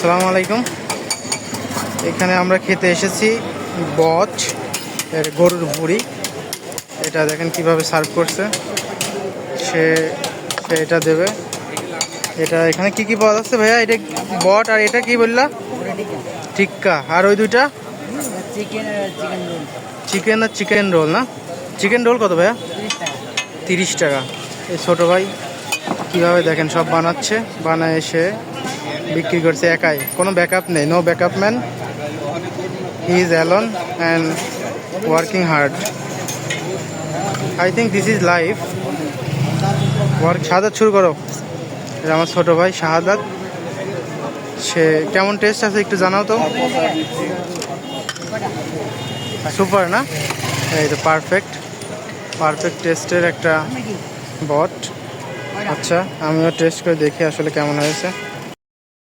আসসালামু আলাইকুম। এখানে আমরা খেতে এসেছি বচ এর গরুর ভুড়ি। এটা দেখেন কিভাবে সার্ভ করছে। সে সে এটা দেবে। এটা এখানে কি কি পাওয়া যাচ্ছে ভাইয়া? এটা বট আর এটা কি বললা? টিক্কা। আর ওই দুইটা চিকেন আর চিকেন রোল না? চিকেন রোল কত ভাইয়া? 30 টাকা। এই ছোটো ভাই কীভাবে দেখেন সব বানাচ্ছে, বানায় এসে বিক্রি করছে একাই, কোনো ব্যাকআপ নেই, no backup man, he is alone and working hard. I think this is life work. Shahadat শুরু করো। এটা আমার ছোটো ভাই শাহাদাত। সে কেমন টেস্ট আছে একটু জানাও তো। সুপার না? এই তো পারফেক্ট পারফেক্ট টেস্টের একটা বট। আচ্ছা, আমিও টেস্ট করে দেখি আসলে কেমন হয়েছে।